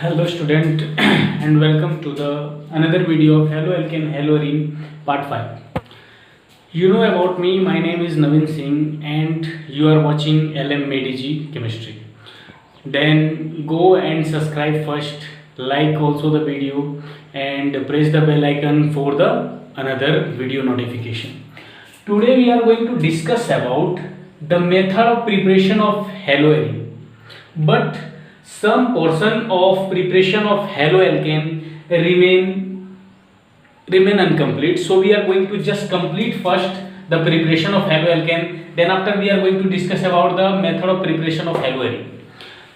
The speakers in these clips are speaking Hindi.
Hello student and welcome to the another video of Hello Alkane Halorine part 5. You know about me, my name is Naveen Singh and you are watching LM MEDG Chemistry. Then go and subscribe first, like also the video and press the bell icon for the another video notification. Today we are going to discuss about the method of preparation of haloarine. But some portion of preparation of haloalkane remain incomplete, so we are going to just complete first the preparation of haloalkane, then after we are going to discuss about the method of preparation of haloarine.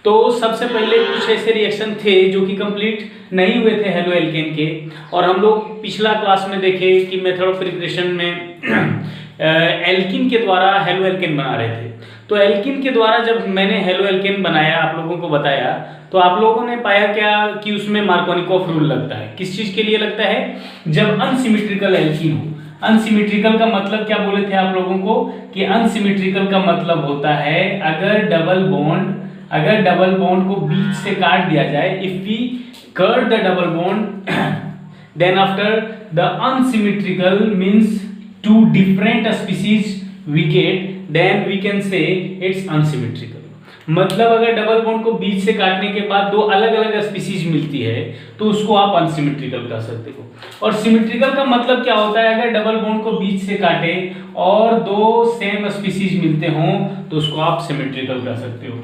तो सबसे पहले कुछ ऐसे रिएक्शन थे जो कि कंप्लीट नहीं हुए थे हेलोएल्केन के, और हम लोग पिछला क्लास में देखे कि मेथड ऑफ प्रिपरेशन में एल्किन के द्वारा हेलोएल्केन बना रहे थे। तो एल्किन के द्वारा जब मैंने हेलोएल्केन बनाया, आप लोगों को बताया, तो आप लोगों ने पाया क्या कि उसमें मार्कोनिकोफ रूल लगता है। किस चीज के लिए लगता है? जब अनसिमेट्रिकल एल्किन हो। अनसिमेट्रिकल का मतलब क्या बोले थे आप लोगों को कि अनसिमेट्रिकल का मतलब होता है अगर डबल बॉन्ड को बीच से काट दिया जाए, if we cut the double bond then after the unsymmetrical means two different species we get, then we can say it's unsymmetrical. मतलब अगर डबल बॉन्ड को बीच से काटने के बाद दो अलग अलग स्पीशीज मिलती है तो उसको आप अनसिमेट्रिकल कह सकते हो। और सिमेट्रिकल का मतलब क्या होता है? अगर डबल बॉन्ड को बीच से काटे और दो सेम स्पीशीज मिलते हों तो उसको आप सिमेट्रिकल कह सकते हो।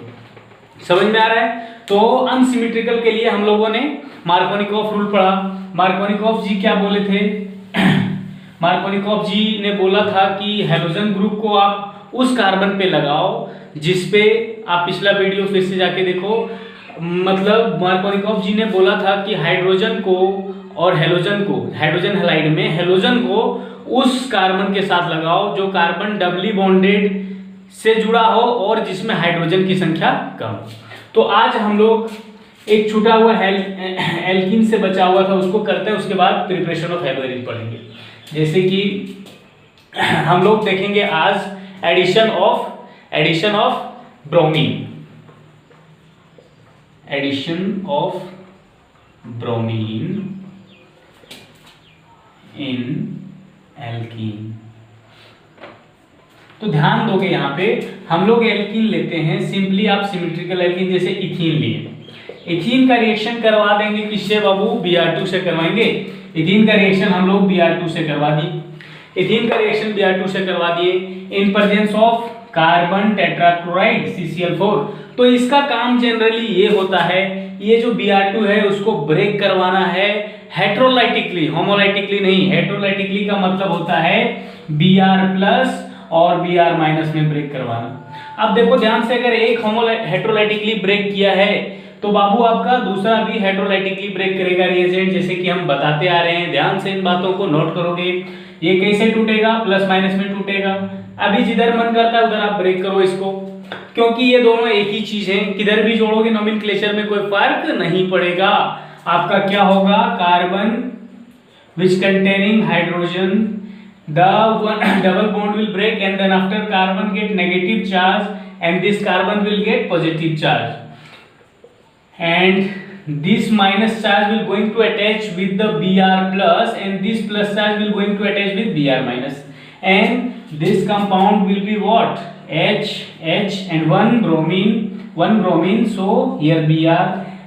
समझ में आ रहा है? तो अनसिमेट्रिकल के लिए हम लोगों ने मार्कोनिकोफ रूल पढ़ा। मार्कोनिकोफ जी क्या बोले थे? मार्कोनिकोफ जी ने बोला था कि हेलोजन ग्रुप को आप उस कार्बन पे लगाओ जिस पे, आप पिछला वीडियो फिर से जाके देखो, मतलब मार्कोनिकोफ जी ने बोला था कि हाइड्रोजन को और हेलोजन को, हाइड्रोजन हैलाइड में हेलोजन को उस कार्बन के साथ लगाओ जो कार्बन डबली बॉन्डेड से जुड़ा हो और जिसमें हाइड्रोजन की संख्या कम। तो आज हम लोग एक छूटा हुआ एल्किन से बचा हुआ था उसको करते हैं, उसके बाद प्रिपरेशन ऑफ हेलोएरिन पढ़ेंगे। जैसे कि हम लोग देखेंगे आज addition of bromine in alkene. तो ध्यान दोगे यहाँ पे हम लोग एल्कीन लेते हैं, सिंपली आप सिमेट्रिकल एल्कीन जैसे इथीन लिए। इथीन का रिएक्शन करवा देंगे किससे बाबू? Br2 से करवाएंगे। इथीन का रिएक्शन हम लोग Br2 से करवा दिए। इथीन का रिएक्शन Br2 से करवा दिए in presence of carbon tetrachloride CCl4। तो इसका काम जनरली ये होता है, ये जो Br2 है उसको ब्रेक करवाना है हेट्रोलाइटिकली, होमोलाइटिकली नहीं। हेट्रोलाइटिकली का मतलब होता है Br+ और Br- में ब्रेक करवाना। अब देखो ध्यान से, अगर एक हेट्रोलाइटिकली ब्रेक किया है तो बाबू आपका दूसरा भी हेट्रोलाइटिकली ब्रेक करेगा रिएजेंट, जैसे कि हम बताते आ रहे हैं। ध्यान से इन बातों को नोट करोगे। ये कैसे टूटेगा? +- में टूटेगा। अभी जिधर मन करता है उधर आप ब्रेक करो इसको, क्योंकि ये दोनों एक ही चीज है। किधर भी जोड़ोगे नोमेनक्लेचर में कोई फर्क नहीं पड़ेगा। आपका क्या होगा? Carbon which containing hydrogen, the double bond will break and then after carbon get negative charge and this carbon will get positive charge, and this minus charge will going to attach with the Br+ and this plus charge will going to attach with Br-, and this compound will be what? H and one bromine, so here Br,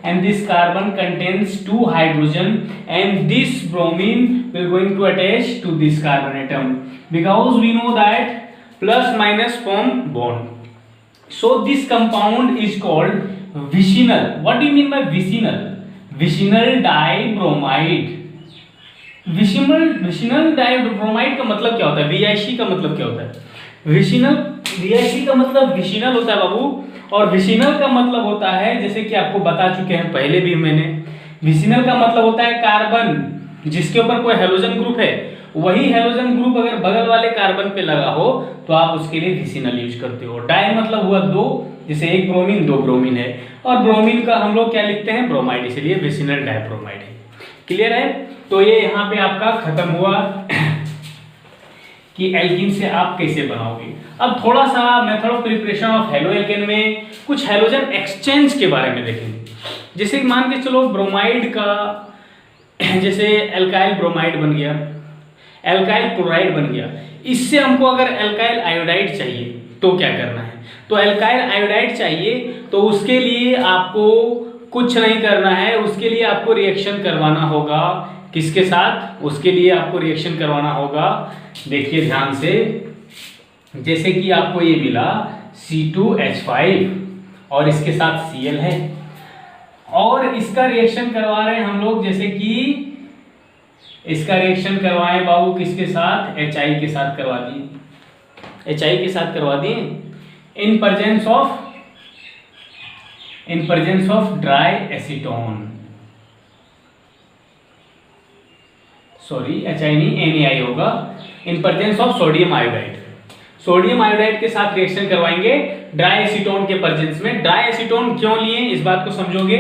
and this carbon contains 2 hydrogen and this bromine will going to attach to this carbon atom, because we know that +- form bond. So this compound is called vicinal. What do you mean by vicinal? Vicinal dibromide. Vicinal dibromide का मतलब क्या होता है? VIC का मतलब क्या होता है? VIC का मतलब विशिनल होता है बाबू, और विशिनल का मतलब होता है, जैसे कि आपको बता चुके हैं पहले भी मैंने, विशिनल का मतलब होता है कार्बन जिसके ऊपर कोई हेलोजन ग्रुप है, वही हेलोजन ग्रुप अगर बगल वाले कार्बन पे लगा हो तो आप उसके लिए विशिनल यूज करते हो। डाई मतलब हुआ दो, जैसे एक ब्रोमीन दो ब्रोमीन है, और ब्रोमीन का हम लोग क्या लिखते हैं? ब्रोमाइड, इसलिए विशिनल डाइब्रोमाइड है। क्लियर है? तो ये यहाँ पे आपका खत्म हुआ कि एल्कीन से आप कैसे बनाओगे। अब थोड़ा सा method of preparation of haloalkane में कुछ हेलोजन एक्सचेंज के बारे में देखेंगे। जैसे कि मान के चलो ब्रोमाइड का जैसे एल्काइल ब्रोमाइड बन गया, एल्काइल क्लोराइड बन गया, इससे हमको अगर एल्काइल आयोडाइड चाहिए तो क्या करना है? तो एल्काइल आयोडाइड चाहिए तो उसके लिए आपको कुछ नहीं करना है, उसके लिए आपको रिएक्शन करवाना होगा। किसके साथ? उसके लिए आपको रिएक्शन करवाना होगा, देखिए ध्यान से, जैसे कि आपको ये मिला C2H5 और इसके साथ Cl है, और इसका रिएक्शन करवा रहे हैं हम लोग, जैसे कि इसका रिएक्शन करवाएं बाबू किसके साथ? HI के साथ करवा दिए, HI के साथ करवा दिए in presence of dry acetone, sorry HI नहीं NaI होगा, in presence of sodium iodide. Sodium iodide के साथ रिएक्शन करवाएंगे ड्राई एसीटोन के प्रेजेंस में। ड्राई एसीटोन क्यों लिए इस बात को समझोगे।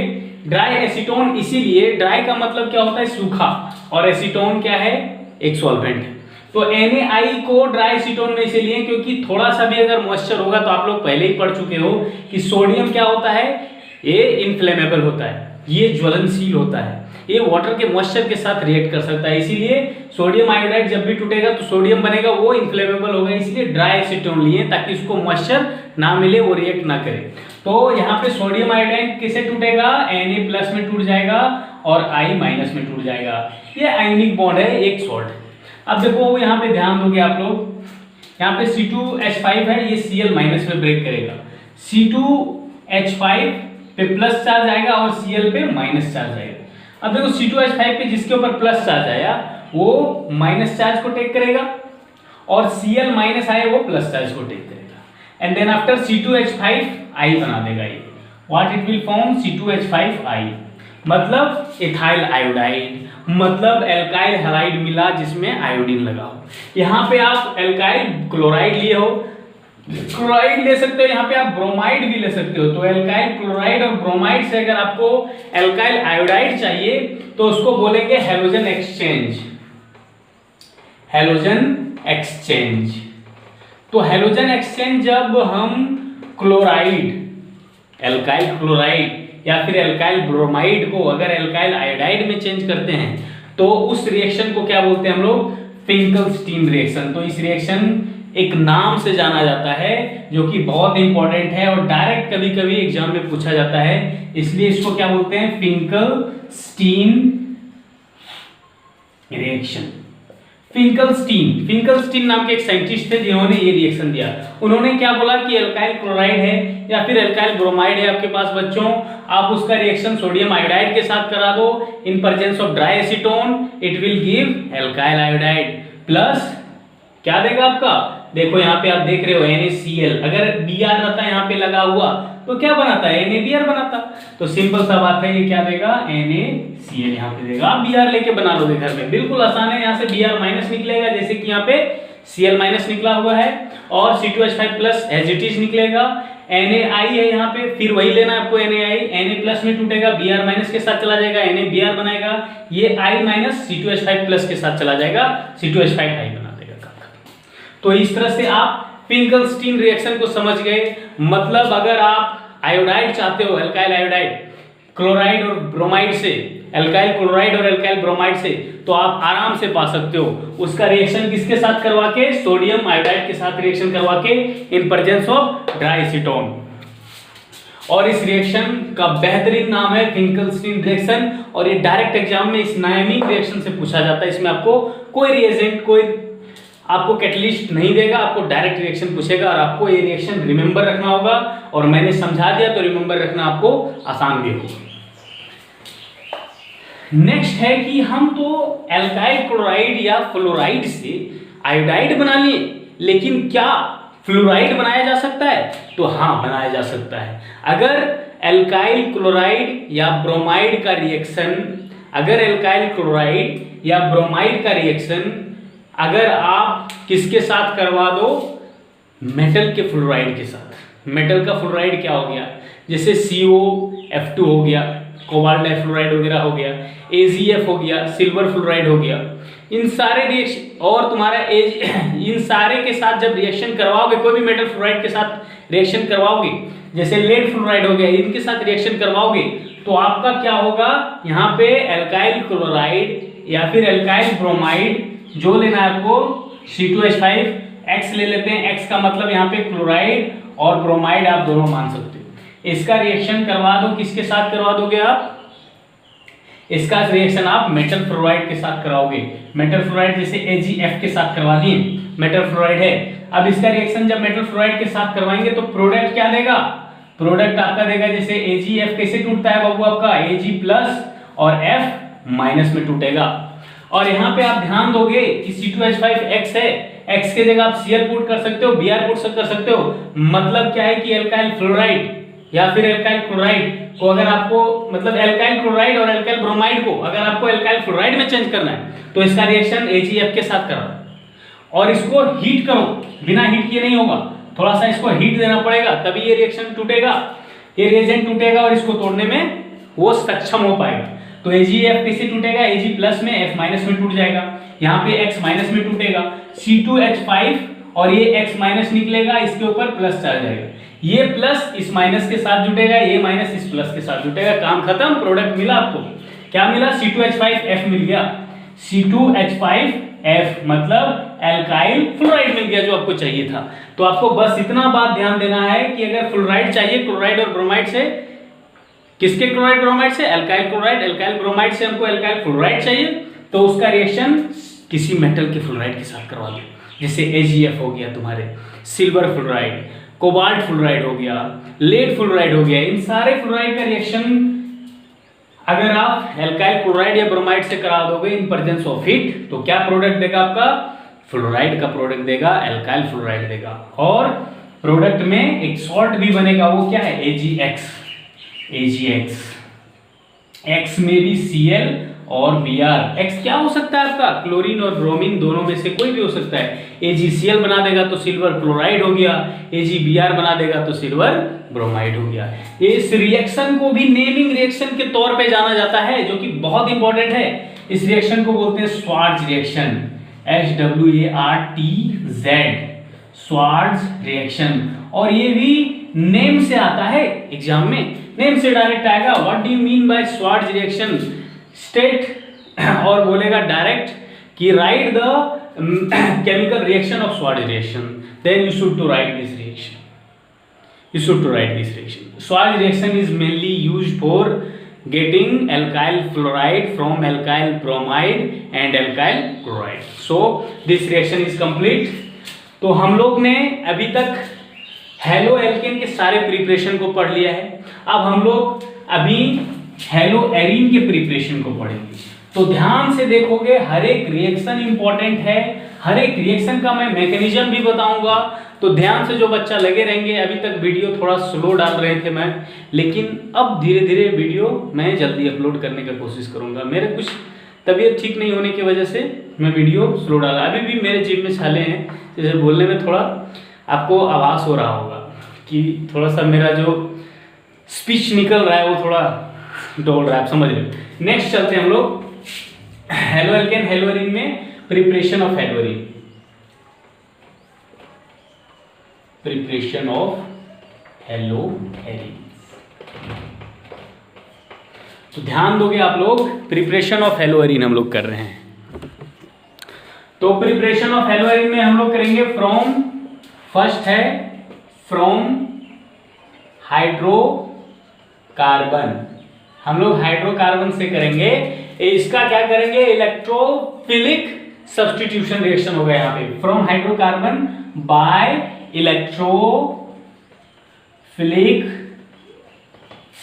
ड्राई एसीटोन इसीलिए, ड्राई का मतलब क्या होता है? सूखा, और एसीटोन क्या है? एक सॉल्वेंट है। तो NaI को ड्राई एसीटोन में इसीलिए क्योंकि थोड़ा सा भी अगर मॉइस्चर होगा, तो आप लोग पहले ही पढ़ चुके हो कि सोडियम क्या होता है? ये इनफ्लेमेबल होता है, ये ज्वलनशील होता है, ये वाटर के मॉइस्चर के साथ रिएक्ट कर सकता है। इसीलिए सोडियम आयोडाइड जब भी टूटेगा तो सोडियम बनेगा, वो इनफ्लेमेबल होगा, इसलिए ड्राई एसीटोन लिए ताकि उसको मॉइस्चर ना मिले, वो रिएक्ट ना करे। तो यहाँ पे सोडियम आयोडाइड किसे टूटेगा? Na+ में टूट जाएगा और I- में टूट जाएगा। ये आयनिक बॉन्ड है, एक सॉल्ट। अब देखो यहाँ पे ध्यान दोगे आप लोग, यहाँ पे C2H5 है, ये Cl- में ब्रेक करेगा, C2H5 पे प्लस चार्ज आएगा और Cl पे माइनस चार्ज आएगा। अब देखो C2H5 पे जिसके ऊपर प्लस चार्ज आया वो माइनस चार्ज को टेक करेगा, और Cl- आए वो प्लस चार्ज को टेक करेगा, and then after C2H5 I बना देगा ये। What it will form? C2H5I, मतलब इथाइल आयोडाइड, मतलब एल्काइल हैलाइड मिला जिसमें आयोडीन लगा हो। यहाँ पे आप एल्काइल क्लोराइड लिए हो, क्लोराइड ले सकते हो, यहाँ पे आप ब्रोमाइड भी ले सकते हो। तो एल्काइल क्लोराइड और ब्रोमाइड से अगर आपको एल्काइल आयोडाइड चाहिए तो उसको बोलेंगे हैलोजन एक्सचेंज, हैलोजन एक्सचेंज। तो हैलोजन एक्सचेंज जब हम क्लोराइड, एल्काइल क्लोराइड या फिर एल्काइल ब्रोमाइड को अगर एल्काइल आयोडाइड में चेंज करते हैं तो उस रिएक्शन को क्या बोलते हैं हम लोग? Finkelstein reaction. तो इस रिएक्शन एक नाम से जाना जाता है जो कि बहुत इंपॉर्टेंट है और डायरेक्ट कभी कभी एग्जाम में पूछा जाता है, इसलिए इसको क्या बोलते हैं? Finkelstein reaction. फिंकलस्टीन नाम के एक साइंटिस्ट थे जिन्होंने ये रिएक्शन दिया। उन्होंने क्या बोला कि एल्काइल क्लोराइड है या फिर एल्काइल ब्रोमाइड है आपके पास बच्चों, आप उसका रिएक्शन सोडियम आयोडाइड के साथ करा दो in presence of dry acetone, it will give alkyl iodide plus क्या देगा आपका? देखो यहाँ पे आप देख रहे हो NaCl, अगर Br रहता यहाँ पे लगा हुआ तो क्या बनाता है? NaBr बनाता। तो सिंपल सा बात है, ये क्या देगा? NaCl यहाँ पे देगा। आप Br लेके बना लोगे घर में, बिल्कुल आसान है। यहाँ से Br- निकलेगा, जैसे कि यहाँ पे Cl- निकला हुआ है, और C2H5+ एज इट इज निकलेगा। NaI है यहाँ पे, फिर वही लेना है आपको NaI, Na+ में टूटेगा, Br- के साथ चला जाएगा, NaBr बनाएगा, ये I- C2H5+ के साथ चला जाएगा, C2H5I बना देगा। तो इस तरह से आप फिंकलस्टीन रिएक्शन को समझ गए। मतलब अगर आप आयोडाइड चाहते हो, एल्काइल आयोडाइड क्लोराइड और ब्रोमाइड से, एल्काइल क्लोराइड और एल्काइल ब्रोमाइड से, तो आप आराम से पा सकते हो। उसका रिएक्शन किसके साथ करवा के? सोडियम आयोडाइड के साथ रिएक्शन करवा के in presence of dry acetone. और इस रिएक्शन का बेहतरीन नाम है फिंकलस्टीन रिएक्शन, और ये डायरेक्ट एग्जाम में इस नायमिक रिएक्शन से पूछा जाता है। इसमें आपको कोई रिएजेंट, कोई आपको कैटलिस्ट नहीं देगा, आपको डायरेक्ट रिएक्शन पूछेगा, और आपको ये रिएक्शन रिमेंबर रखना होगा, और मैंने समझा दिया तो रिमेंबर रखना आपको आसान भी होगा। नेक्स्ट है कि हम तो एल्काइल क्लोराइड या फ्लोराइड से आयोडाइड बना लिए, लेकिन क्या फ्लोराइड बनाया जा सकता है? तो हाँ, बनाया जा सकता है। अगर एल्काइल क्लोराइड या ब्रोमाइड का रिएक्शन, अगर एल्काइल क्लोराइड या ब्रोमाइड का रिएक्शन अगर आप किसके साथ करवा दो? मेटल के फ्लोराइड के साथ। मेटल का फ्लोराइड क्या हो गया? जैसे COF2 हो गया, कोबाल्ट डाइफ्लोराइड वगैरह हो गया, AgF हो गया, सिल्वर फ्लोराइड हो गया, इन सारे रिएक्शन, और तुम्हारा इन सारे के साथ जब रिएक्शन करवाओगे, कोई भी मेटल फ्लोराइड के साथ रिएक्शन करवाओगे, जैसे लेड फ्लोराइड हो गया, इनके साथ रिएक्शन करवाओगे तो आपका क्या होगा, यहाँ पे एल्काइल क्लोराइड या फिर एल्काइल ब्रोमाइड, जो लेना है आपको C2H5, X ले लेते हैं, X का मतलब यहाँ पे क्लोराइड और ब्रोमाइड आप दोनों मान सकते हो। इसका रिएक्शन करवा दो, किसके साथ करवा दोगे आप, इसका रिएक्शन आप मेटल फ्लोराइड के साथ कराओगे। मेटल फ्लोराइड जैसे AgF के साथ करवा दिए, मेटल फ्लोराइड है। अब इसका रिएक्शन जब मेटल फ्लोराइड के साथ करवाएंगे तो प्रोडक्ट क्या देगा, प्रोडक्ट आपका देगा जैसे AgF कैसे टूटता है बाबू आपका, Ag प्लस और F माइनस में टूटेगा। और यहाँ पे आप ध्यान दोगे कि C2H5X है, X के जगह आप Cl पुट कर सकते हो, Br पुट कर सकते हो। मतलब क्या है कि एल्काइल फ्लोराइड या फिर एल्काइल क्लोराइड को अगर आपको, मतलब एल्काइल क्लोराइड और एल्काइल ब्रोमाइड को अगर आपको एल्काइल फ्लोराइड में चेंज करना है तो इसका रिएक्शन AgF के साथ कराओ और इसको हीट करो, बिना हीट किए नहीं होगा, थोड़ा सा इसको हीट देना पड़ेगा तभी ये रिएक्शन टूटेगा, ये रिएजेंट टूटेगा और इसको तोड़ने में वो सक्षम हो पाएगा। तो AgF कैसे टूटेगा, Ag प्लस में F माइनस में टूट जाएगा, यहाँ पे X माइनस में टूटेगा, C2H5 और ये X माइनस निकलेगा, इसके ऊपर प्लस चार्ज आएगा, ये प्लस इस माइनस के साथ जुटेगा, ये माइनस इस प्लस के साथ जुटेगा, काम खत्म, प्रोडक्ट मिला आपको। क्या मिला, C2H5F मिल गया, C2H5F मतलब एल्काइल फ्लोराइड मिल गया जो आपको चाहिए था। तो आपको बस इतना बात ध्यान देना है कि अगर फ्लोराइड चाहिए क्लोराइड और ब्रोमाइड से, किसके क्लोराइड ब्रोमाइड से, एल्काइल क्लोराइड, एल्काइल ब्रोमाइड से हमको एल्काइल फ्लोराइड चाहिए तो उसका रिएक्शन किसी मेटल के फ्लोराइड के साथ करवा दो, जैसे AgF हो गया तुम्हारे, सिल्वर फ्लोराइड, कोबाल्ट फ्लोराइड हो गया, लेड फ्लोराइड हो गया, इन सारे फ्लोराइड का रिएक्शन अगर आप एल्काइल क्लोराइड या ब्रोमाइड से करा दोगे इन प्रेजेंस ऑफ हीट तो क्या प्रोडक्ट देगा आपका, फ्लोराइड का प्रोडक्ट देगा, एल्काइल फ्लोराइड देगा। और प्रोडक्ट में एक सॉल्ट भी बनेगा, वो क्या है, AgX। X में भी Cl और Br, X क्या हो सकता है आपका, क्लोरीन और ब्रोमीन दोनों में से कोई भी हो सकता है। AgCl बना देगा तो सिल्वर क्लोराइड हो गया, AgBr बना देगा तो सिल्वर ब्रोमाइड हो गया। इस रिएक्शन को भी नेमिंग रिएक्शन के तौर पे जाना जाता है जो कि बहुत इंपॉर्टेंट है। इस रिएक्शन को बोलते हैं स्वार्ज रिएक्शन, SWARTZ, स्वार्ज रिएक्शन। और ये भी नेम से आता है, एग्जाम में नेम से डायरेक्ट आएगा, what do you mean by Swarts reaction, state और बोलेगा डायरेक्ट कि write the chemical reaction of Swarts reaction, then you should to write this reaction, you should to write this reaction. Schwarz reaction is mainly used for getting alkyl fluoride from alkyl bromide and alkyl chloride. So this reaction is complete. तो हम लोग ने अभी तक हेलो एल्केन के सारे प्रिपरेशन को पढ़ लिया है। अब हम लोग अभी हेलो एरीन के प्रिपरेशन को पढ़ेंगे। तो ध्यान से देखोगे, हर एक रिएक्शन इंपॉर्टेंट है, हर एक रिएक्शन का मैं मैकेनिज्म भी बताऊंगा। तो ध्यान से जो बच्चा लगे रहेंगे, अभी तक वीडियो थोड़ा स्लो डाल रहे थे मैं, लेकिन अब धीरे धीरे वीडियो मैं जल्दी अपलोड करने का कोशिश करूंगा। मेरे कुछ तबीयत ठीक नहीं होने की वजह से मैं वीडियो स्लो डाला। अभी भी मेरे जीभ में छाले हैं, जैसे बोलने में थोड़ा आपको आवाज़ हो रहा होगा कि थोड़ा सा मेरा जो स्पीच निकल रहा है वो थोड़ा डोल रहा है, आप समझ रहे हो। नेक्स्ट चलते हैं हम लोग हेलो एल्केन हेलो एरीन में, preparation of hello arene, preparation of hello arene. तो ध्यान दोगे आप लोग, प्रिपरेशन ऑफ हेलो एरीन हम लोग कर रहे हैं। तो प्रिपरेशन ऑफ हेलो एरीन में हम लोग करेंगे फ्रॉम, फर्स्ट है फ्रॉम हाइड्रोकार्बन, हम लोग हाइड्रोकार्बन से करेंगे। इसका क्या करेंगे, इलेक्ट्रोफिलिक सब्स्टिट्यूशन रिएक्शन होगा यहाँ पे, from hydrocarbon by electrophilic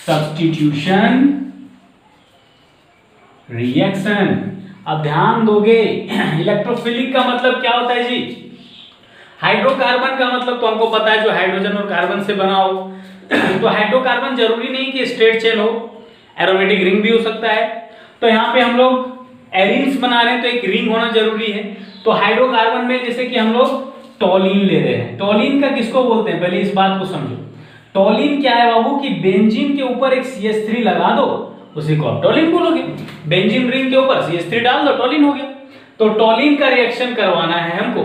substitution reaction. अब ध्यान दोगे, इलेक्ट्रोफिलिक का मतलब क्या होता है जी, हाइड्रोकार्बन का मतलब तो हमको पता है, जो हाइड्रोजन और कार्बन से बना हो। तो हाइड्रोकार्बन जरूरी नहीं कि स्ट्रेट चेन हो, एरोमेटिक रिंग भी हो सकता है। तो यहाँ पे हम लोग एरीन्स बना रहे हैं तो एक रिंग होना जरूरी है। तो हाइड्रोकार्बन में जैसे कि हम लोग टॉलिन ले रहे हैं, टॉलिन का किसको बोलते हैं, पहले इस बात को समझो। टॉलिन क्या है बाबू, कि बेंजीन के ऊपर एक CH3 लगा दो, उसी को आप टॉलिन बोलोगे। बेंजीन रिंग के ऊपर CH3 डाल दो, टॉलिन हो गया। तो टॉलिन का रिएक्शन करवाना है हमको,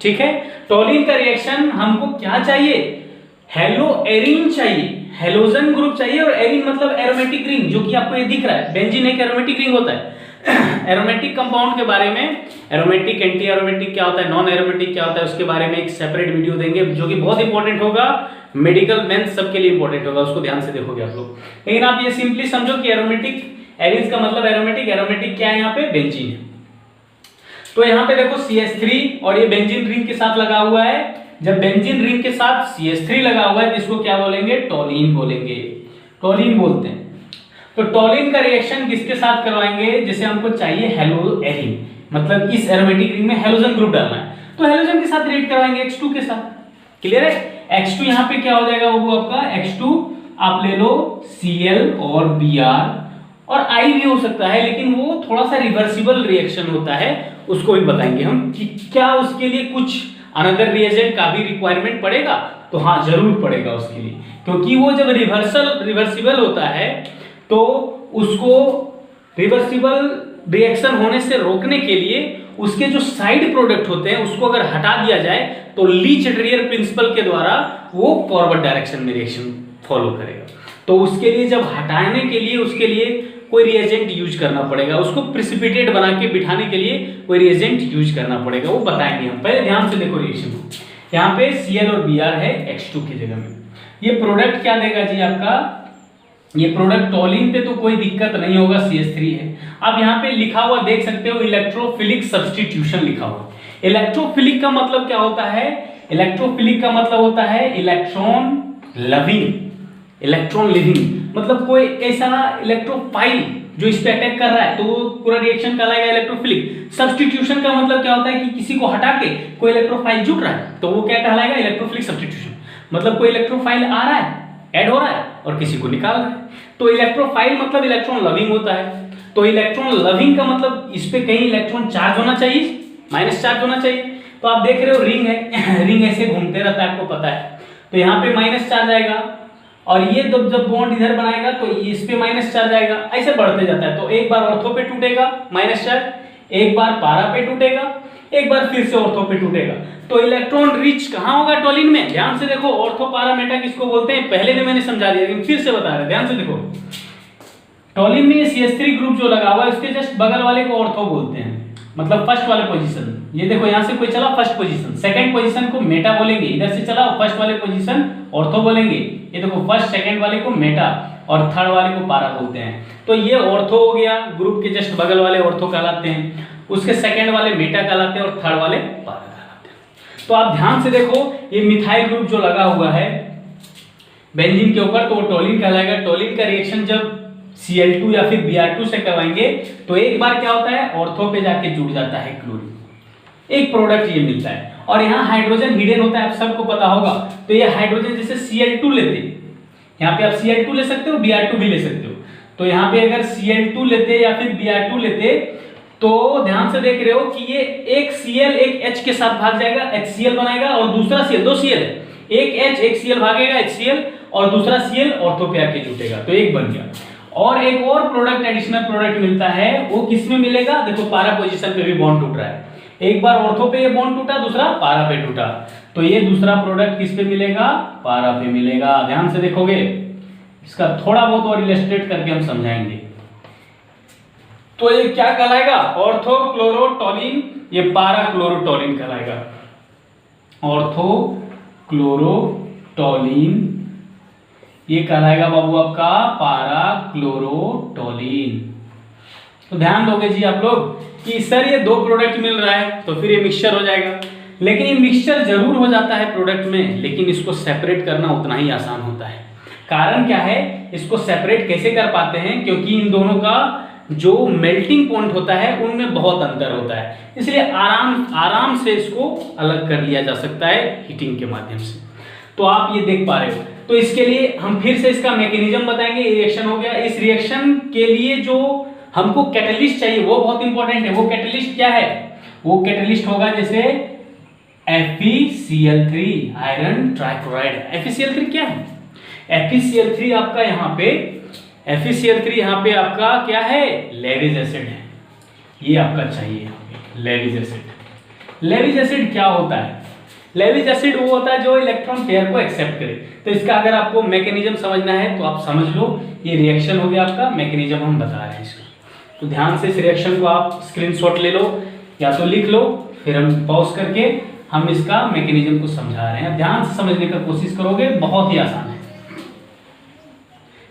ठीक है। टॉलिन का रिएक्शन हमको क्या चाहिए, हेलो एरीन चाहिए, हेलोजन ग्रुप चाहिए, और एरीन मतलब एरोमेटिक रिंग, जो कि आपको ये दिख रहा है, बेंजीन एक एरोमेटिक रिंग होता है। एरोमेटिक कंपाउंड के बारे में, एरोमेटिक, एंटी एरोमेटिक क्या होता है, नॉन एरोमेटिक क्या होता है, उसके बारे में एक सेपरेट वीडियो देंगे जो कि बहुत इंपॉर्टेंट होगा, मेडिकल मेंस सबके लिए इंपॉर्टेंट होगा, उसको ध्यान से देखोगे आप लोग। लेकिन आप ये सिंपली समझो कि एरोमेटिक, एरीन्स का मतलब एरोमेटिक, एरोमेटिक क्या है यहाँ पे, बेंजीन है। तो यहाँ पे देखो CH3 और ये बेंजीन रिंग के साथ लगा हुआ है। जब बेंजीन रिंग के साथ CH3 लगा हुआ है तो इसको क्या बोलेंगे, टोलीन बोलेंगे, टोलीन बोलते हैं। तो टोलीन का रिएक्शन किसके साथ करवाएंगे, जैसे हमको चाहिए हेलो एरीन, मतलब इस एरोमेटिक रिंग में हेलोजन ग्रुप डालना है, तो हेलोजन के साथ रिएक्ट करवाएंगे H2 के साथ। क्लियर है? H2 यहाँ पे क्या हो जाएगा, वो आपका H2 आप ले लो Cl और Br, और I भी हो सकता है, लेकिन वो थोड़ा सा रिवर्सिबल रिएक्शन होता है, उसको भी बताएंगे हम कि क्या उसके लिए कुछ अनदर रिएजेंट का भी रिक्वायरमेंट पड़ेगा। तो हाँ, जरूर पड़ेगा उसके लिए, क्योंकि वो जब रिवर्सिबल होता है तो उसको रिवर्सिबल रिएक्शन होने से रोकने के लिए उसके जो साइड प्रोडक्ट होते हैं उसको अगर हटा दिया जाए तो लीच-ड्रियर प्रिंसिपल के द्वारा वो फॉरवर्ड डायरेक्शन में रिएक्शन फॉलो करेगा। तो उसके लिए जब हटाने के लिए उसके लिए कोई रिएजेंट यूज करना पड़ेगा, उसको प्रिसिपिटेट बना के बिठाने के लिए कोई रिएजेंट यूज करना पड़ेगा, वो बताएंगे हम। पहले ध्यान से देखो रिएक्शन को, यहाँ पे Cl और Br है H2 की जगह में। ये प्रोडक्ट क्या देगा जी आपका, ये प्रोडक्ट टोलीन पे तो कोई दिक्कत नहीं होगा, CH3 है। अब यहाँ पे लिखा हुआ देख सकते हो इलेक्ट्रोफिलिक सब्स्टिट्यूशन लिखा हुआ। इलेक्ट्रोफिलिक का मतलब क्या होता है, इलेक्ट्रोफिलिक का मतलब होता है इलेक्ट्रॉन लविंग, इलेक्ट्रॉन लिविंग, मतलब कोई ऐसा इलेक्ट्रोफाइल जो इस पे अटैक कर रहा है तो वो पूरा रिएक्शन कहलाएगा इलेक्ट्रोफिलिक। सब्स्टिट्यूशन का मतलब क्या होता है कि किसी को हटा के कोई इलेक्ट्रोफाइल जुट रहा है तो वो क्या कहलाएगा, इलेक्ट्रोफिलिक सब्स्टिट्यूशन। मतलब कोई इलेक्ट्रोफाइल आ रहा है, ऐड हो रहा है, और किसी को निकाल रहा है, तो इलेक्ट्रोफाइल मतलब इलेक्ट्रॉन लविंग होता है। तो इलेक्ट्रॉन लविंग का मतलब इस पे कहीं इलेक्ट्रॉन चार्ज होना चाहिए, माइनस चार्ज होना चाहिए। तो आप देख रहे हो रिंग है, रिंग ऐसे घूमते रहता है, आपको पता है, तो यहाँ पे माइनस चार्ज आएगा, और ये जब बॉन्ड इधर बनाएगा तो इस पे माइनस चार्ज आएगा, ऐसे बढ़ते जाता है। तो एक बार ऑर्थो पे टूटेगा माइनस चार्ज, एक बार पारा पे टूटेगा, एक बार फिर से ऑर्थो पे टूटेगा। तो इलेक्ट्रॉन रिच कहाँ होगा, टोलीन में। ध्यान से देखो, ऑर्थो पारा मेटा किसको बोलते हैं, पहले भी मैंने समझा दिया लेकिन फिर से बता रहे, ध्यान से देखो। टोलीन में CH3 ग्रुप जो लगा हुआ है उसके जस्ट बगल वाले को ऑर्थो बोलते हैं, मतलब फर्स्ट वाले पोजीशन। ये देखो यहाँ से कोई चला फर्स्ट पोजीशन, सेकंड पोजीशन को मेटा बोलेंगे, इधर से चला फर्स्ट वाले पोजीशन ऑर्थो बोलेंगे। ये देखो फर्स्ट सेकंड वाले को मेटा और थर्ड वाले को पारा बोलते हैं। तो ये ऑर्थो हो गया, ग्रुप के जस्ट बगल वाले ऑर्थो कहलाते हैं, उसके सेकंड वाले मेटा कहलाते हैं और थर्ड वाले पारा कहलाते हैं। तो आप ध्यान से देखो, ये मिथाइल ग्रुप जो लगा हुआ है बेंजीन के ऊपर तो वो टोलीन कहलाएगा। टोलीन का रिएक्शन जब Cl2 या फिर Br2 से करवाएंगे तो एक बार क्या होता है, ऑर्थो पे जाके जुड़ जाता है क्लोरीन, एक प्रोडक्ट ये मिलता है। और यहाँ हाइड्रोजन हिडन होता है, आप सबको पता होगा। तो ये हाइड्रोजन जैसे Cl2 लेते, यहाँ पे आप Cl2 ले सकते हो, Br2 भी ले सकते हो। तो यहाँ पे अगर Cl2 लेते या फिर Br2 लेते तो ध्यान से देख रहे हो कि ये एक Cl एक H के साथ भाग जाएगा, HCl बनाएगा, और दूसरा Cl, दो Cl है, एक H एक Cl भागेगा HCl, और दूसरा Cl ऑर्थो पे आके जुटेगा, तो एक बन गया। और एक और प्रोडक्ट, एडिशनल प्रोडक्ट मिलता है, वो किसमें मिलेगा, देखो पारा पोजीशन पे भी बॉन्ड टूट रहा है, एक बार ऑर्थो पे ये बॉन्ड टूटा, दूसरा पारा पे टूटा, तो ये दूसरा प्रोडक्ट किस पे मिलेगा, पारा पे मिलेगा। ध्यान से देखोगे, इसका थोड़ा बहुत और इलस्ट्रेट करके हम समझाएंगे। तो ये क्या कहलाएगा, ऑर्थो क्लोरोटोलिन, ये पारा क्लोरोटोलिन कहलाएगा, ऑर्थो क्लोरोटोलिन ये कहलाएगा बाबू आपका पारा क्लोरोटोलिन। तो ध्यान दोगे जी आप लोग कि सर ये दो प्रोडक्ट मिल रहा है तो फिर ये मिक्सचर हो जाएगा, लेकिन ये मिक्सचर जरूर हो जाता है प्रोडक्ट में, लेकिन इसको सेपरेट करना उतना ही आसान होता है। कारण क्या है, इसको सेपरेट कैसे कर पाते हैं, क्योंकि इन दोनों का जो मेल्टिंग पॉइंट होता है उनमें बहुत अंतर होता है, इसलिए आराम से इसको अलग कर लिया जा सकता है हीटिंग के माध्यम से। तो आप ये देख पा रहे हो। तो इसके लिए हम फिर से इसका मैकेनिज्म बताएंगे। रिएक्शन हो गया, इस रिएक्शन के लिए जो हमको कैटलिस्ट चाहिए वो बहुत इंपॉर्टेंट है। वो कैटलिस्ट क्या है, वो कैटलिस्ट होगा जैसे FeCl3 आयरन ट्राइक्लोराइड। FeCl3 क्या है, FeCl3 आपका यहाँ पे FeCl3 यहाँ पे आपका क्या है, लेविज एसिड है, ये आपका चाहिए यहाँ पे लेविज एसिड। लेविज एसिड क्या होता है, लेविज एसिड वो होता है जो इलेक्ट्रॉन पेयर को एक्सेप्ट करे। तो इसका अगर आपको मैकेनिज्म समझना है तो आप समझ लो, ये रिएक्शन हो गया आपका, मैकेनिज्म हम बता रहे हैं इसका। तो ध्यान से इस रिएक्शन को आप स्क्रीनशॉट ले लो या तो लिख लो, फिर हम पॉज करके हम इसका मैकेनिज्म को समझा रहे हैं। ध्यान से समझने का कोशिश करोगे, बहुत ही आसान है।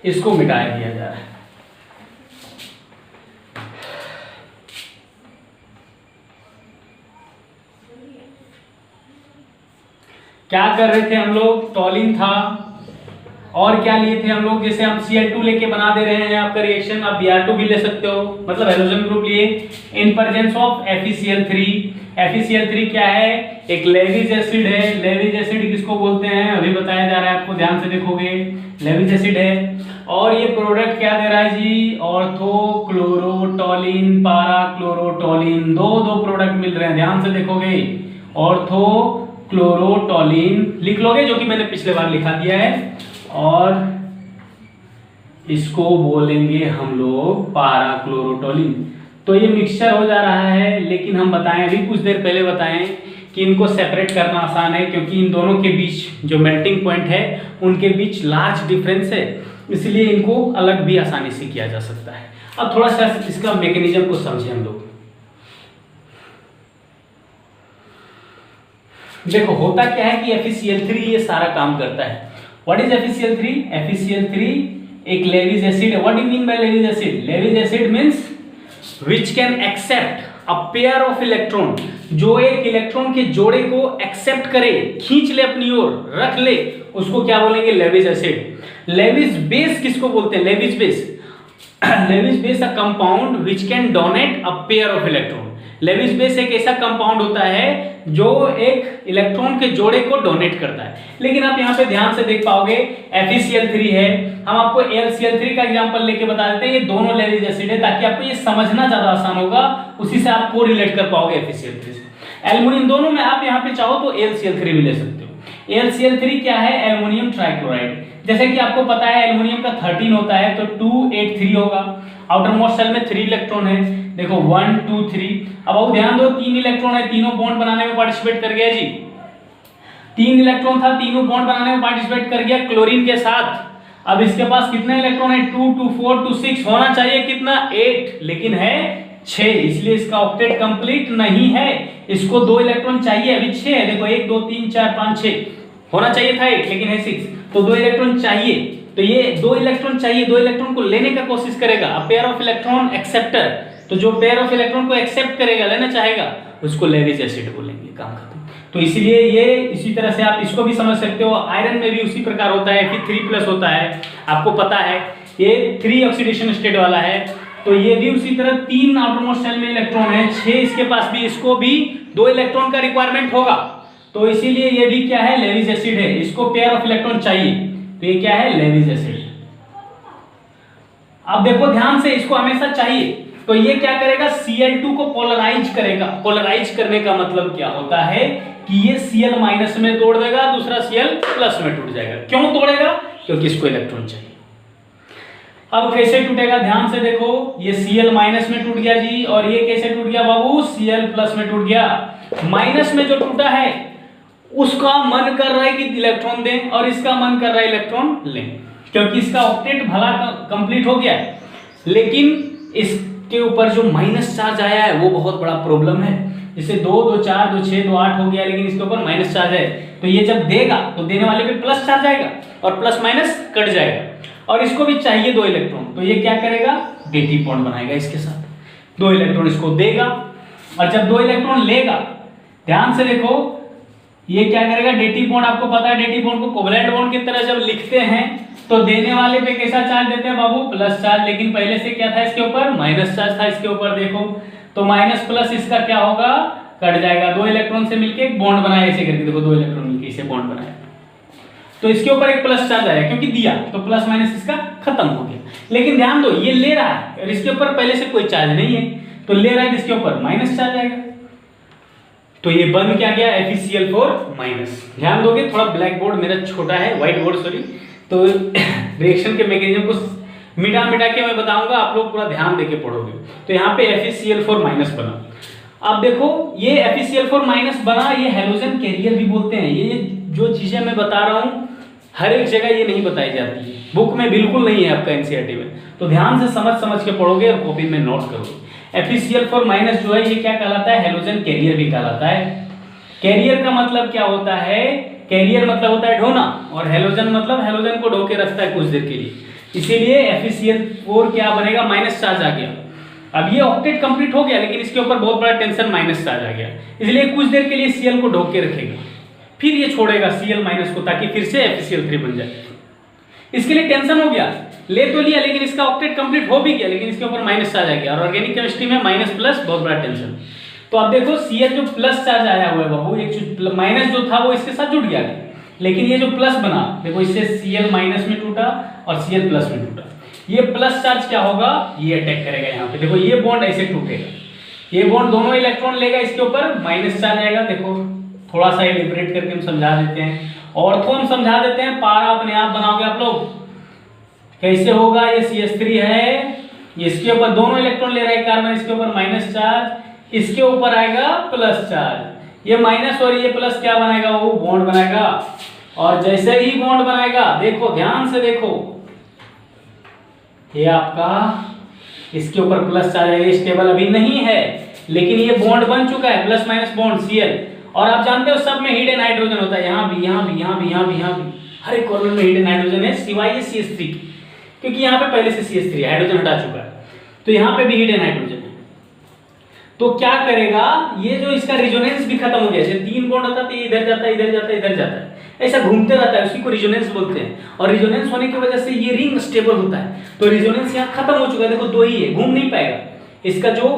इसको मिटाया दिया जा रहा है। क्या कर रहे थे हम लोग? टॉलिन था और क्या लिए थे हम लोग? जैसे हम Cl2 लेके बना दे रहे हैं आपका रिएक्शन, आप Br2 भी ले सकते हो, मतलब हाइड्रोजन ग्रुप लिए in presence of FeCl3। FeCl3 क्या है? एक लेविज एसिड है। लेविज एसिड किसको बोलते हैं अभी बताया जा रहा है आपको, ध्यान से देखोगे। लेविज एसिड है और ये प्रोडक्ट क्या दे रहा है जी? ऑर्थो क्लोरोटोलिन, पारा क्लोरोटोलिन, दो प्रोडक्ट मिल रहे हैं। ध्यान से देखोगे, ऑर्थो क्लोरोटोलिन लिख लोगे, जो कि मैंने पिछले बार लिखा दिया है, और इसको बोलेंगे हम लोग पारा क्लोरोटोलिन। तो ये मिक्सचर हो जा रहा है, लेकिन हम बताएं अभी कुछ देर पहले बताएं कि इनको सेपरेट करना आसान है, क्योंकि इन दोनों के बीच जो मेल्टिंग पॉइंट है उनके बीच लार्ज डिफरेंस है, इसलिए इनको अलग भी आसानी से किया जा सकता है। अब थोड़ा सा इसका मैकेनिज्म को समझे हम लोग। देखो होता क्या है कि FeCl3 ये सारा काम करता है। What is FeCl3? FeCl3 एक लेविज एसिड है। What do you mean by Lewis acid? Lewis acid means which can accept a pair of electron, जो एक इलेक्ट्रॉन के जोड़े को एक्सेप्ट करे, खींच ले अपनी ओर, रख ले, उसको क्या बोलेंगे? Levies acid. लेविज बेस किसको बोलते हैं? Levies base levies base a compound which can donate a pair of electron. Levies base एक ऐसा कंपाउंड होता है जो एक इलेक्ट्रॉन के जोड़े को डोनेट करता है। लेकिन आप यहाँ पे ध्यान से देख पाओगे FeCl3 है, हम आपको AlCl3 का एग्जांपल लेके बता देते हैं। ये दोनों लेविज एसिड है ताकि आपको ये समझना ज्यादा आसान होगा, उसी से आप को रिलेट कर पाओगे FeCl3 से। एल्युमिनियम दोनों में आप यहाँ पे चाहो तो AlCl3 भी ले सकते हो। AlCl3 क्या है? Aluminium trichloride. जैसे कि आपको पता है एल्युमिनियम का 13 होता है तो 283 होगा। आउटर मोस्ट शेल में 3 इलेक्ट्रॉन है, देखो 1 2 3। अब आओ ध्यान दो, 3 इलेक्ट्रॉन है, तीनों बॉन्ड बनाने में पार्टिसिपेट कर गया जी। 3 इलेक्ट्रॉन था, तीनों बॉन्ड बनाने में पार्टिसिपेट कर गया क्लोरीन के साथ। अब इसके पास कितने इलेक्ट्रॉन है? 2 2 4 2 6। होना चाहिए कितना? 8, लेकिन है 6, इसलिए इसका ऑक्टेट कंप्लीट नहीं है। इसको 2 इलेक्ट्रॉन चाहिए, अभी 6 है। देखो 1 2 3 4 5 6, होना चाहिए था 8 लेकिन है 6, तो 2 इलेक्ट्रॉन चाहिए। तो ये 2 इलेक्ट्रॉन चाहिए, 2 इलेक्ट्रॉन को लेने का कोशिश करेगा, अ पेयर ऑफ इलेक्ट्रॉन एक्सेप्टर। तो जो पेयर ऑफ इलेक्ट्रॉन को एक्सेप्ट करेगा, लेना चाहेगा, उसको लेविज एसिड बोलेंगे। काम खत्म। तो इसलिए ये इसी तरह से आप इसको भी समझ सकते हो। आयरन में भी उसी प्रकार होता है, Fe3+ होता है, आपको पता है ये 3 ऑक्सीडेशन स्टेट वाला है। तो ये भी उसी तरह 3 आउटरमोस्ट शेल में इलेक्ट्रॉन है, 6 इसके पास भी, इसको भी 2 इलेक्ट्रॉन का रिक्वायरमेंट होगा। तो इसीलिए ये भी क्या है? लेविज एसिड है। इसको पेयर ऑफ इलेक्ट्रॉन चाहिए, तो ये क्या है? Levies acid. अब देखो ध्यान से, इसको हमेशा चाहिए, तो ये क्या करेगा? Cl2 को पोलराइज करेगा। पोलराइज करने का मतलब क्या होता है कि ये Cl- में तोड़ देगा, दूसरा Cl+ में टूट जाएगा। क्यों तोड़ेगा? क्योंकि इसको इलेक्ट्रॉन चाहिए। अब कैसे टूटेगा? ध्यान से देखो, ये Cl- में टूट गया जी, और ये कैसे टूट गया बाबू? Cl+ में टूट गया। माइनस में जो टूटा है उसका मन कर रहा है कि इलेक्ट्रॉन दें, और इसका मन कर रहा है इलेक्ट्रॉन लें, क्योंकि इसका ऑक्टेट भला कंप्लीट हो गया है, लेकिन इसके ऊपर जो माइनस चार्ज आया है वो बहुत बड़ा प्रॉब्लम है। जैसे 2 2 4 2 6 2 8 हो गया, लेकिन इसके ऊपर माइनस चार्ज है। तो ये जब देगा तो देने वाले पे प्लस चार्ज आएगा और प्लस माइनस कट जाएगा, और इसको भी चाहिए 2 इलेक्ट्रॉन। तो ये क्या करेगा? डेटिव बॉन्ड बनाएगा इसके साथ। 2 इलेक्ट्रॉन इसको देगा, और जब 2 इलेक्ट्रॉन लेगा, ध्यान से देखो, ये क्या करेगा? डेटिव बॉन्ड, आपको पता है डेटिव बॉन्ड को कोवैलेंट बॉन्ड की तरह जब लिखते हैं तो देने वाले पे कैसा चार्ज देते हैं बाबू? Plus charge. लेकिन पहले से क्या था इसके ऊपर? माइनस चार्ज था इसके ऊपर। देखो तो माइनस प्लस इसका क्या होगा? कट जाएगा। 2 इलेक्ट्रॉन से मिलके एक बॉन्ड बनाया ऐसे करके, देखो 2 इलेक्ट्रॉन मिलके इसे बॉन्ड बनाया, तो इसके ऊपर एक प्लस चार्ज आया क्योंकि दिया, तो प्लस माइनस इसका खत्म हो गया। लेकिन ध्यान दो, ये ले रहा है और इसके ऊपर पहले से कोई चार्ज नहीं है, तो ले रहा है इसके ऊपर माइनस चार्ज आएगा। तो ये बन क्या गया? FeCl4-। ध्यान दोगे, थोड़ा ब्लैक बोर्ड मेरा छोटा है, व्हाइट बोर्ड सॉरी, तो रिएक्शन के मैकेनिज्म को मिटा के मैं बताऊंगा, आप लोग पूरा ध्यान देके पढ़ोगे। तो यहाँ पे FeCl4- बना, अब देखो ये FeCl4 माइनस बना, ये हैलोजन कैरियर भी बोलते हैं। ये जो चीजें मैं बता रहा हूँ हर एक जगह ये नहीं बताई जाती है, बुक में बिल्कुल नहीं है आपका एनसीईआरटी में, तो ध्यान से समझ के पढ़ोगे और कॉपी में नोट करोगे। FeCl4 माइनस जो है ये क्या कहलाता है, हैलोजन कैरियर भी कहलाता है। कैरियर का मतलब क्या होता है, कैरियर मतलब होता है ढोना, और हैलोजन मतलब हैलोजन को ढो के रखता है कुछ देर के लिए, इसीलिए FeCl4 क्या बनेगा, माइनस चार्ज आ गया। अब ये ऑक्टेट कंप्लीट हो गया, लेकिन इसके ऊपर बहुत बड़ा टेंशन, माइनस चार्ज आ गया, इसलिए कुछ देर के लिए Cl को ढो के रखेगा, फिर ये छोड़ेगा Cl माइनस को, ताकि फिर से FeCl3 बन जाए। इसके लिए टेंशन हो गया, ले तो लिया, लेकिन इसका ऑक्टेट कंप्लीट हो भी गया, लेकिन इसके ऊपर माइनस चार्ज आ गया, और ऑर्गेनिक केमिस्ट्री में माइनस प्लस बहुत बड़ा टेंशन। तो अब देखो Cl जो प्लस चार्ज आया हुआ है बाबू, एक माइनस जो था वो इसके साथ जुड़ गया, लेकिन ये जो प्लस बना देखो, इससे Cl माइनस में टूटा और Cl प्लस में टूटा, ये प्लस चार्ज क्या होगा, ये अटैक करेगा यहाँ पे। देखो ये बॉन्ड ऐसे टूटेगा, ये बॉन्ड दोनों इलेक्ट्रॉन लेगा, इसके ऊपर माइनस चार्ज आएगा। देखो थोड़ा सा इलिबरेट करके हम समझा देते हैं, ऑर्थो हम समझा देते हैं, पारा अपने आप बनाओगे आप लोग। कैसे होगा, ये CH3 है, इसके ऊपर दोनों इलेक्ट्रॉन ले रहा है कार्बन, इसके ऊपर माइनस चार्ज, इसके ऊपर आएगा प्लस चार्ज, ये माइनस और ये प्लस क्या बनाएगा, वो बॉन्ड बनाएगा। और जैसे ही बॉन्ड बनाएगा, देखो ध्यान से देखो, ये आपका इसके ऊपर प्लस चार्ज है, ये स्टेबल अभी नहीं है, लेकिन ये बॉन्ड बन चुका है, प्लस माइनस बॉन्ड Cl। और आप जानते हो सब में हिडन हाइड्रोजन होता है, यहाँ भी, यहाँ भी, यहाँ भी, यहाँ भी, यहाँ भी, हर एक कॉर्नर में हिडन हाइड्रोजन है, सिवाय ये CH3 क्योंकि यहाँ पे पहले से CH3 हाइड्रोजन हटा चुका है, तो यहाँ पे भी हिडन हाइड्रोजन है। तो क्या करेगा, ये जो इसका रिजोनेंस भी खत्म हो गया, जैसे 3 बॉन्ड होता है, इधर जाता है, इधर जाता है, इधर जाता है, ऐसा घूमते रहता है, उसी को रिजोनेंस बोलते हैं। और रिजोनेंस होने की वजह से ये रिंग स्टेबल होता है, तो रिजोनेंस यहाँ खत्म हो चुका है, देखो 2 ही है, घूम नहीं पाएगा, इसका जो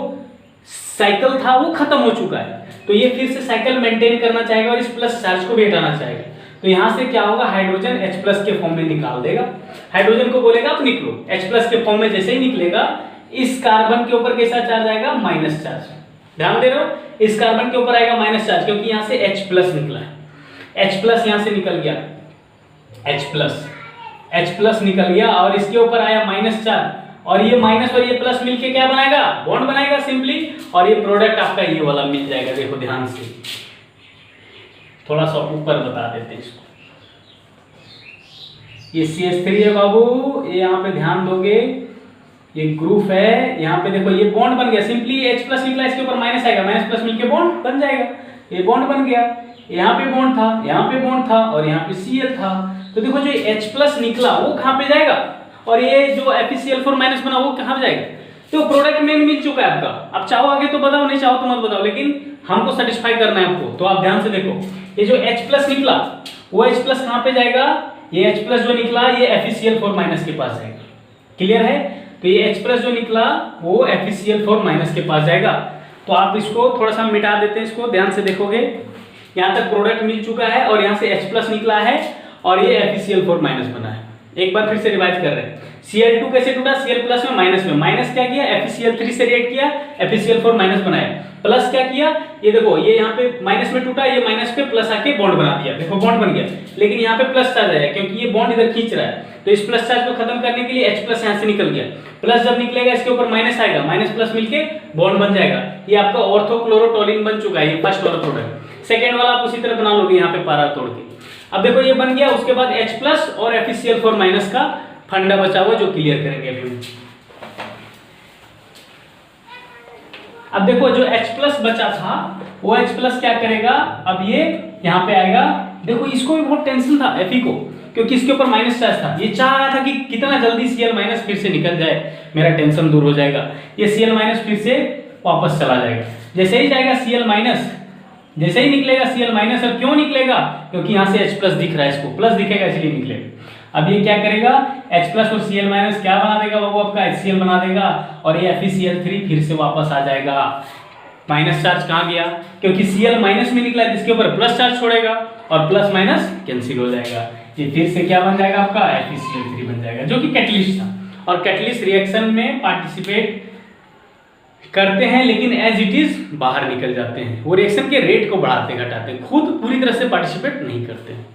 साइकिल था वो खत्म हो चुका है, तो ये फिर से साइकिल मेंटेन करना चाहेगा और इस प्लस चार्ज को भी हटाना चाहेगा। तो यहाँ से क्या होगा, हाइड्रोजन H प्लस के फॉर्म में निकाल देगा, हाइड्रोजन को बोलेगा आप निकलो, H प्लस के फॉर्म में जैसे ही निकलेगा, इस कार्बन के ऊपर कैसा चार्ज आएगा, माइनस चार्ज। ध्यान दे रहे हो, इस कार्बन के ऊपर आएगा माइनस चार्ज, क्योंकि यहाँ से H प्लस निकला है, H प्लस यहाँ से निकल गया, H प्लस निकल गया, और इसके ऊपर आया माइनस चार्ज, और ये माइनस और ये प्लस मिलके क्या बनाएगा, बॉन्ड बनाएगा सिंपली, और ये प्रोडक्ट आपका ये वाला मिल जाएगा। देखो ध्यान से, थोड़ा सा ऊपर बता देते हैं इसको, ये CH3 है बाबू, ये यहाँ पे ध्यान दोगे, ये ग्रुप है, यहाँ पे देखो ये बॉन्ड बन गया, सिंपली H प्लस निकला, इसके ऊपर माइनस आएगा, माइनस प्लस मिलके बॉन्ड बन जाएगा, ये बॉन्ड बन गया, यहाँ पे बॉन्ड था, यहाँ पे बॉन्ड था, और यहाँ पे Cl था। तो देखो जो H प्लस निकला वो कहाँ पे जाएगा, और ये जो FeCl4 माइनस बना वो कहाँ पे जाएगा। तो प्रोडक्ट मेन मिल चुका है आपका, अब चाहो आगे तो बताओ, नहीं चाहो तो मत बताओ, लेकिन हमको सेटिस्फाई करना है आपको। तो आप ध्यान से देखो, ये जो H प्लस निकला वो H प्लस कहाँ पे जाएगा, ये H प्लस जो निकला ये FeCl4 माइनस के पास जाएगा, क्लियर है। तो ये H प्लस जो निकला वो FeCl4 माइनस के पास जाएगा। तो आप इसको थोड़ा सा मिटा देते हैं, इसको ध्यान से देखोगे, यहाँ तक प्रोडक्ट मिल चुका है, और यहाँ से H प्लस निकला है, और ये FeCl4 माइनस बना है। एक बार फिर से रिवाइज कर रहे हैं, Cl2 कैसे टूटा, Cl प्लस में, माइनस क्या किया, FeCl3 से रिएक्ट किया, FeCl4 माइनस बनाया, प्लस क्या किया, ये देखो ये यहाँ पे माइनस में टूटा, ये माइनस पे प्लस आके बॉन्ड बना दिया, देखो बॉन्ड बन गया, लेकिन यहाँ पे प्लस चार्ज आया क्योंकि ये बॉन्ड इधर खींच रहा है, तो इस प्लस चार्ज को खत्म करने के लिए H प्लस यहाँ से निकल गया, प्लस जब निकलेगा इसके ऊपर माइनस आएगा, माइनस प्लस मिलके बॉन्ड बन जाएगा, ये आपका ऑर्थोक्लोरोटोलिन बन चुका है, ये फर्स्ट वाला प्रोडक्ट। सेकेंड वाला आप उसी तरह बना लोगे यहाँ पे पारा तोड़ के। अब देखो ये बन गया, उसके बाद H प्लस और FeCl4 माइनस का फंडा बचा हुआ जो क्लियर करेंगे अभी। अब देखो जो H प्लस बचा था वो H प्लस क्या करेगा, अब ये यहाँ पे आएगा, देखो इसको भी बहुत टेंशन था Fe को, क्योंकि इसके ऊपर माइनस चार्ज था, ये चाह रहा था कि कितना जल्दी Cl माइनस फिर से निकल जाए, मेरा टेंशन दूर हो जाएगा, ये Cl माइनस फिर से वापस चला जाएगा। जैसे ही जाएगा Cl माइनस, जैसे ही निकलेगा Cl माइनस, और क्यों निकलेगा, क्योंकि यहाँ से H प्लस दिख रहा है, इसको प्लस दिखेगा इसलिए निकलेगा। अब ये क्या करेगा, H प्लस और Cl माइनस क्या बना देगा, वो आपका HCl बना देगा, और ये FeCl3 फिर से वापस आ जाएगा। माइनस चार्ज कहाँ गया, क्योंकि Cl माइनस में निकला है, इसके ऊपर प्लस चार्ज छोड़ेगा, और प्लस माइनस कैंसिल हो जाएगा, ये फिर से क्या बन जाएगा आपका, FeCl3 बन जाएगा, जो कि कैटलिस्ट था। और कैटलिस्ट रिएक्शन में पार्टिसिपेट करते हैं, लेकिन एज इट इज बाहर निकल जाते हैं, वो रिएक्शन के रेट को बढ़ाते घटाते हैं, खुद पूरी तरह से पार्टिसिपेट नहीं करते हैं।